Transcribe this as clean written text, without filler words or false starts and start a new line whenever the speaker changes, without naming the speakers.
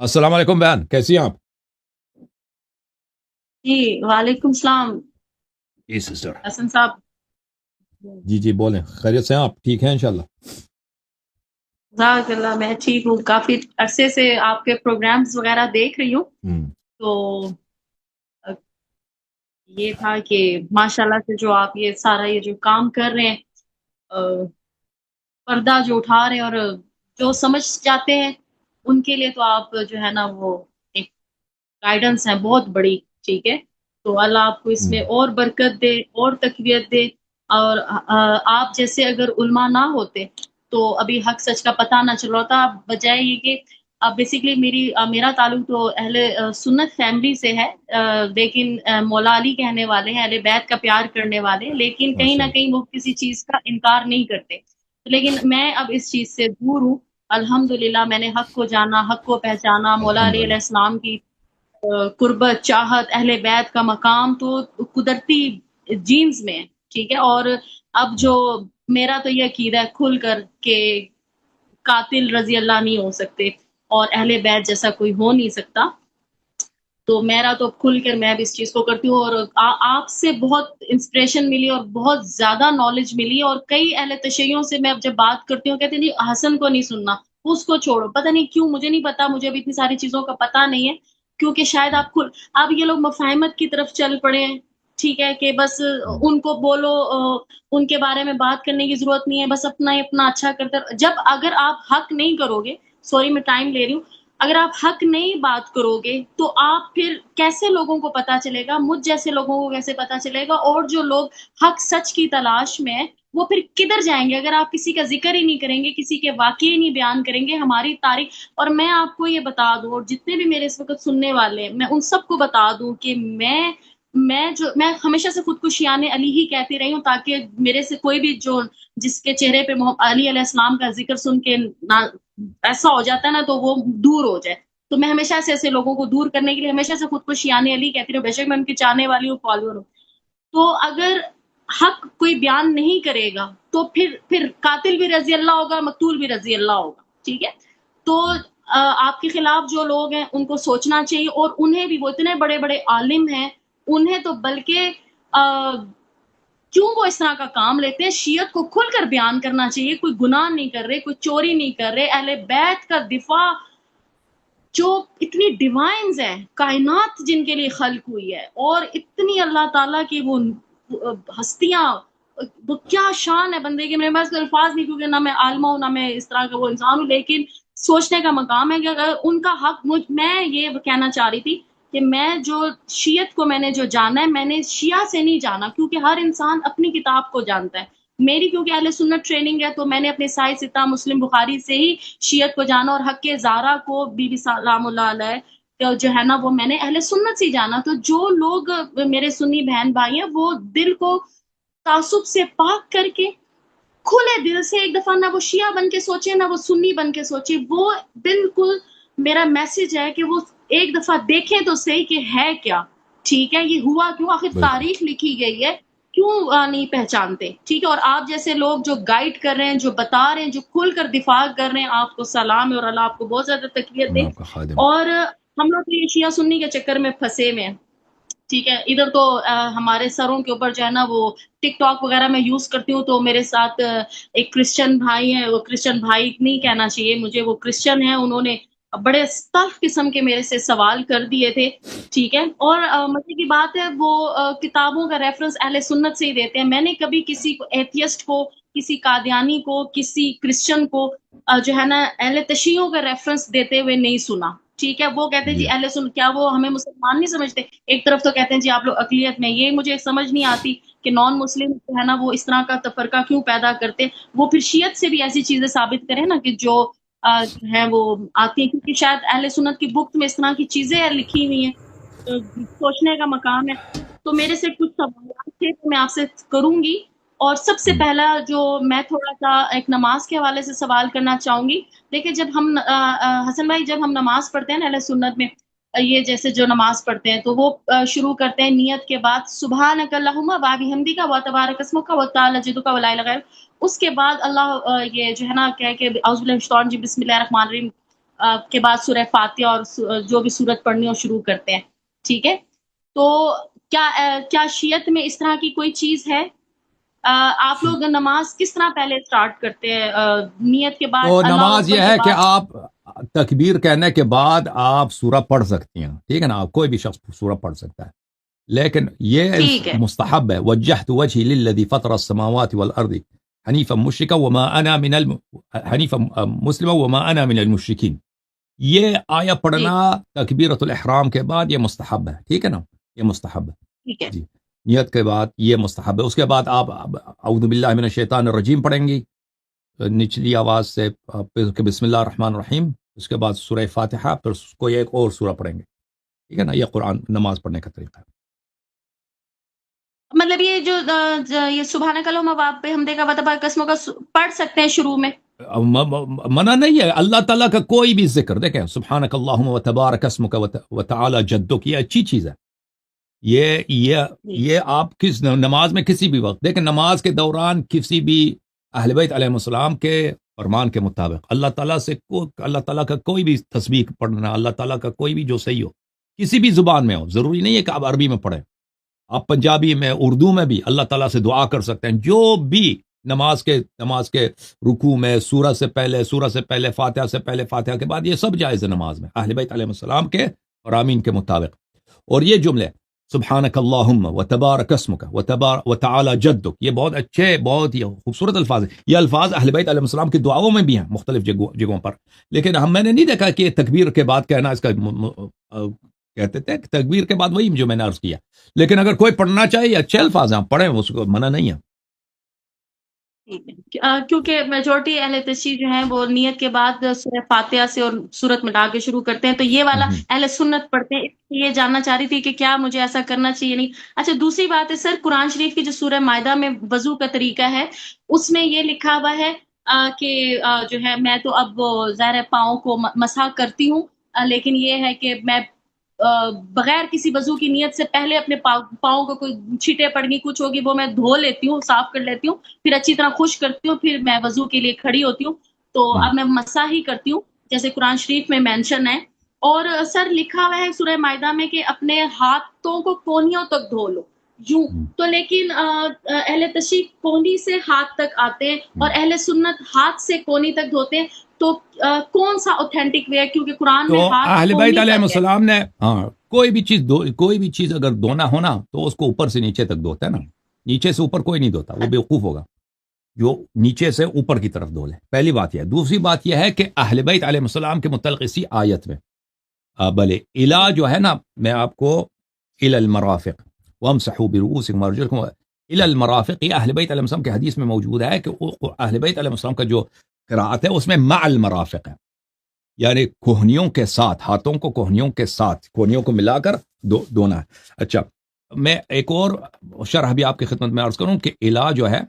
अस्सलाम वालेकुम बहन, कैसी हैं आप?
जी वालेकुम सलाम।
जी सिस्टर।
हसन साहब।
जी जी बोलें, खैरियत से हैं आप? ठीक हैं इंशाल्लाह?
जज़ाकल्लाह, मैं ठीक हूँ। काफ़ी अरसे से आपके प्रोग्राम्स वग़ैरह देख रही हूँ।
हम्म।
तो अ, ये था कि माशाल्लाह से जो आप ये सारा ये जो काम कर रहे हैं, अ, पर्दा जो उठा रहे हैं और जो समझ जाते हैं, उनके लिए तो आप जो है ना वो एक गाइडेंस है बहुत बड़ी, ठीक है? तो अल्लाह आपको इसमें
हम्म।
और बरकत दे और तक़वियत दे। और आप जैसे अगर उलमा ना होते, तो अभी हक़ सच का पता ना चल रहा था। बजाय ये कि बेसिकली मेरा ताल्लुक तो अहले सुन्नत फैमिली से है, लेकिन मौला अली कहने वाले हैं, अहले बैत का प्यार करने वाले हैं, लेकिन कहीं न
माशाल्लाह।
कहीं वो किसी चीज़ का इनकार नहीं करते। लेकिन मैं अब इस चीज़ से दूर हूँ। अल्हम्दुलिल्लाह मैंने हक़ को जाना, हक़ को पहचाना, मौला अली
अल्हम्दुलिल्लाह।
अलैहिस्सलाम की कुर्बत, चाहत, अहले बैत का मकाम तो कुदरती जीन्स में है, ठीक है? और अब जो मेरा तो ये अकीदा है खुल कर के कातिल रज़ी अल्लाह नहीं हो सकते और अहले बैत जैसा कोई हो नहीं सकता। तो मेरा तो खुल कर मैं भी इस चीज़ को करती हूँ और आपसे बहुत इंस्पिरेशन मिली और बहुत ज़्यादा नॉलेज मिली और कई अहले तशय्युओं से मैं अब जब बात करती हूँ, कहते हैं नहीं हसन को नहीं सुनना, उसको छोड़ो। पता नहीं क्यों मुझे नहीं पता, मुझे अभी इतनी सारी चीज़ों का पता नहीं है, क्योंकि शायद आप ये लोग मफ़ाहिमत की तरफ चल पड़े हैं, ठीक है? कि बस
हम्म।
उनको बोलो, उनके बारे में बात करने की ज़रूरत नहीं है, बस अपना ही अपना अच्छा करते रहो। जब अगर आप हक़ नहीं करोगे, सॉरी मैं टाइम ले रही हूँ, अगर आप हक़ नहीं बात करोगे, तो आप फिर कैसे लोगों को पता चलेगा? मुझ जैसे लोगों को कैसे पता चलेगा? और जो लोग हक़ सच की तलाश में हैं, वो फिर किधर जाएँगे? अगर आप किसी का ज़िक्र ही नहीं करेंगे, किसी के वाक़ये ही नहीं बयान करेंगे, हमारी तारीख़। और मैं आपको ये बता दूँ और जितने भी मेरे इस वक़्त सुनने वाले हैं, मैं उन सबको बता दूँ कि मैं हमेशा से खुद को शियाने अली ही कहती रही हूँ, ताकि मेरे से कोई भी जो जिसके चेहरे पे अली अलैहिस्सलाम का ज़िक्र सुन के ना ऐसा हो जाता है ना, तो वो दूर हो जाए। तो मैं हमेशा से ऐसे लोगों को दूर करने के लिए हमेशा से खुद को शियाने अली कहती हूँ, बेशक मैं उनकी चाहने वाली हूँ, फॉलोअर हूँ। तो अगर हक़ कोई बयान नहीं करेगा, तो फिर कातिल भी रज़ी अल्लाह होगा, मक़तूल भी रज़ी अल्लाह होगा, ठीक है? तो आपके खिलाफ जो लोग हैं, उनको सोचना चाहिए और उन्हें भी, वो इतने बड़े-बड़े आलिम हैं, उन्हें तो बल्कि क्यों वो इस तरह का काम लेते हैं, शियत को खुलकर बयान करना चाहिए, कोई गुनाह नहीं कर रहे, कोई चोरी नहीं कर रहे, अहले बैत का दिफ़ा जो इतनी डिवाइन्स हैं, कायनात जिनके लिए ख़ल्क़ हुई है और इतनी अल्लाह ताला की वो हस्तियाँ, वो क्या शान है बंदे की, मेरे पास कोई अल्फ़ाज़ नहीं, क्योंकि ना मैं आलिमा हूँ, ना मैं इस तरह का वो इंसान हूँ, लेकिन सोचने का मक़ाम है कि अगर उनका हक़ मैं ये कहना चाह रही थी कि मैं जो शियत को मैंने जो जाना है, मैंने शिया से नहीं जाना, क्योंकि हर इंसान अपनी किताब को जानता है। मेरी क्योंकि अहले सुन्नत ट्रेनिंग है, तो मैंने अपने साहिह सित्ता, मुस्लिम, बुखारी से ही शियत को जाना और हक़ ज़ारा को बीबी सलामुल्लाह अलैह जो है ना, वो मैंने अहले सुन्नत से ही जाना। तो जो लोग मेरे सुन्नी बहन-भाई हैं, वो दिल को तासुब से पाक करके, खुले दिल से एक दफ़ा ना वो शिया बन के सोचे, ना वो सुन्नी बन के सोचे। वो बिल्कुल मेरा मैसेज है कि वो एक दफ़ा देखें तो सही कि है क्या? ठीक है? ये हुआ क्यों? आखिर
बिल्कुल।
तारीख़ लिखी गई है, क्यों नहीं पहचानते? ठीक है? और आप जैसे लोग जो गाइड कर रहे हैं, जो बता रहे हैं, जो खुलकर दिफ़ा कर रहे हैं, आपको सलाम है और अल्लाह आपको बहुत ज़्यादा तक़वियत
मैं
दे।
आपका खादिम।
और हम लोग तो ये शिया सुन्नी के चक्कर में फँसे हुए हैं। ठीक है, इधर तो हमारे सरों के ऊपर जो है ना वो टिकटॉक वगैरह मैं यूज़ करती हूँ, तो मेरे साथ एक क्रिश्चियन भाई हैं, वो क्रिश्चियन भाई नहीं कहना चाहिए मुझे, वो क्रिश्चियन हैं, उन्होंने बड़े टफ़ किस्म के मेरे से सवाल कर दिए थे, ठीक है? और मज़े की बात है वो किताबों का रेफ़रेंस अहले सुन्नत से ही देते हैं। मैंने कभी किसी को एथियस्ट को, किसी कादियानी को, किसी क्रिश्चियन को जो है ना अहले तशय्युओं का रेफ़रेंस देते हुए नहीं सुना, ठीक है? वो कहते हैं जी
जी।
अहले सुन, क्या वो हमें मुसलमान नहीं समझते? एक तरफ तो कहते हैं जी आप लोग अक़लियत में, ये मुझे समझ नहीं आती कि नॉन मुस्लिम जो है ना वो इस तरह का तफ़रक़ा क्यों पैदा करते हैं? वो फिर शियत से भी ऐसी चीज़ें साबित करें ना कि जो हैं वो आती हैं, क्योंकि शायद अहले सुन्नत की बुक में इस तरह की चीज़ें लिखी हुई हैं। सोचने का मकाम है। तो मेरे से कुछ सवालात थे, तो मैं आपसे करूँगी। और सबसे
हम्म।
पहला जो मैं थोड़ा-सा एक नमाज़ के हवाले से सवाल करना चाहूँगी। देखिए जब हम हसन भाई जब हम नमाज़ पढ़ते हैं ना अहले सुन्नत में, ये जैसे जो नमाज़ पढ़ते हैं, तो वो शुरू करते हैं नियत के बाद सुब्हानक अल्लाहुम्मा व बिहम्दिका व तबारक अस्मुका व तआला जद्दुका व ला इलाहा गैरुक। उसके बाद अल्लाह ये जो है ना कह के औज़ु बिल्लाहि मिनश शैतानिर रजीम बिस्मिल्लाहिर रहमानिर रहीम کے بعد سورہ فاتحہ اور جو بھی سورت پڑھنی ہو شروع کرتے ہیں. ٹھیک ہے. تو کیا شیعت میں اس طرح کی کوئی چیز ہے؟ آپ لوگ نماز کس طرح پہلے سٹارٹ کرتے ہیں؟ نیت کے بعد
تو
اللہ
نماز
اکبر
یہ
کے
ہے کہ
بعد؟
آپ تکبیر کہنے کے بعد آپ سورہ پڑھ سکتی ہیں، ٹھیک ہے نا، کوئی بھی شخص سورہ پڑھ سکتا ہے، لیکن یہ
ٹھیک ہے.
مستحب ہے. وجہت وجہی للذی فطر السماوات والارض حنیفا مشرکا وما انا من حنیفا مسلما وما انا من المشرکین. یہ آیا پڑھنا تکبیرۃ الاحرام کے بعد یہ مستحب ہے، ٹھیک ہے نا، یہ مستحب ہے.
ٹھیک ہے.
جی، نیت کے بعد یہ مستحب ہے. اس کے بعد آپ اعوذ باللہ من الشیطان الرجیم پڑھیں گی نچلی آواز سے، پھر بسم اللہ الرحمن الرحیم، اس کے بعد سورہ فاتحہ، پھر کوئی ایک اور سورہ پڑھیں گے، ٹھیک ہے نا. یہ قرآن نماز پڑھنے کا طریقہ ہے.
مطلب یہ جو یہ سبحانک اللہم وبحمدک وتبارک اسمک کا پڑھ سکتے ہیں شروع میں؟
منع نہیں ہے. اللہ تعالیٰ کا کوئی بھی ذکر دیکھیں، سبحانک اللہم و تبارک اسمک و تعالی جدک، یہ اچھی چیز ہے. یہ آپ کس نماز میں کسی بھی وقت دیکھیں، نماز کے دوران کسی بھی اہل بیت علیہ السلام کے فرمان کے مطابق اللہ تعالیٰ سے اللہ تعالیٰ کا کوئی بھی تسبیح پڑھنا، اللہ تعالیٰ کا کوئی بھی جو صحیح ہو، کسی بھی زبان میں ہو، ضروری نہیں ہے کہ آپ عربی میں پڑھیں، آپ پنجابی میں، اردو میں بھی اللہ تعالیٰ سے دعا کر سکتے ہیں. جو بھی نماز کے رکوع میں، سورہ سے پہلے، فاتحہ سے پہلے، فاتحہ کے بعد، یہ سب جائز ہے نماز میں اہل بیت علیہ السلام کے فرامین کے مطابق. اور یہ جملے سبحانک اللہم و تبارک اسمک و تعالی جدک، یہ بہت اچھے، بہت ہی خوبصورت الفاظ ہیں. یہ الفاظ اہل بیت علیہ السلام کی دعاؤں میں بھی ہیں مختلف جگہوں پر، لیکن میں نے نہیں دیکھا کہ تکبیر کے بعد کہنا اس کا کہتے تھے تکبیر کے بعد وہی جو میں نے عرض کیا. لیکن اگر کوئی پڑھنا چاہیے، اچھے الفاظ ہیں، پڑھیں، اس کو منع نہیں ہے.
کیونکہ میجورٹی اہل تشیع جو ہیں وہ نیت کے بعد سورہ فاتحہ سے اور سورت مٹا کے شروع کرتے ہیں، تو یہ والا اہل سنت پڑھتے ہیں. یہ جاننا چاہ رہی تھی کہ کیا مجھے ایسا کرنا چاہیے؟ نہیں. اچھا، دوسری بات ہے سر، قرآن شریف کی جو سورہ مائدہ میں وضو کا طریقہ ہے، اس میں یہ لکھا ہوا ہے کہ جو ہے میں تو اب ظاہر پاؤں کو مسح کرتی ہوں، لیکن یہ ہے کہ میں بغیر کسی وضو کی نیت سے پہلے اپنے پاؤں کو کوئی چھیٹے پڑ گئی، کچھ ہوگی، وہ میں دھو لیتی ہوں، صاف کر لیتی ہوں، پھر اچھی طرح خشک کرتی ہوں، پھر میں وضو کے لیے کھڑی ہوتی ہوں. تو اب میں مسح ہی کرتی ہوں جیسے قرآن شریف میں مینشن ہے. اور سر لکھا ہوا ہے سورہ مائدہ میں کہ اپنے ہاتھوں کو کونیوں تک دھو لو، یوں. تو لیکن اہل تشیع کونی سے ہاتھ تک آتے ہیں اور اہل سنت ہاتھ سے کونی تک دھوتے ہیں. تو کون سا اوتھینٹک وے ہے؟ کیونکہ قرآن میں
تو
ہاتھ
اہل بیت علیہ
کونی تک ہے.
السلام نے کوئی بھی چیز اگر دھونا ہونا تو اس کو اوپر سے نیچے تک دھوتا ہے نا، نیچے سے اوپر کوئی نہیں دھوتا، وہ بیوقوف ہوگا جو نیچے سے اوپر کی طرف دھو لے. پہلی بات یہ ہے. دوسری بات یہ ہے کہ اہل بیت علیہ السلام کے متعلق اسی آیت میں بلے الا جو ہے نا، میں آپ کو الی المرافق وامسحوا برؤوسکم وارجلکم الی المرافق، یہ اہل بیت علیہ السلام کے حدیث میں موجود ہے کہ اہل بیت علیہ السلام کا جو قرات ہے اس میں مع المرافق ہے، یعنی کوہنیوں کے ساتھ، ہاتھوں کو کوہنیوں کے ساتھ، کوہنیوں کو ملا کر دھونا ہے. اچھا، میں ایک اور شرح بھی آپ کی خدمت میں عرض کروں کہ الا جو ہے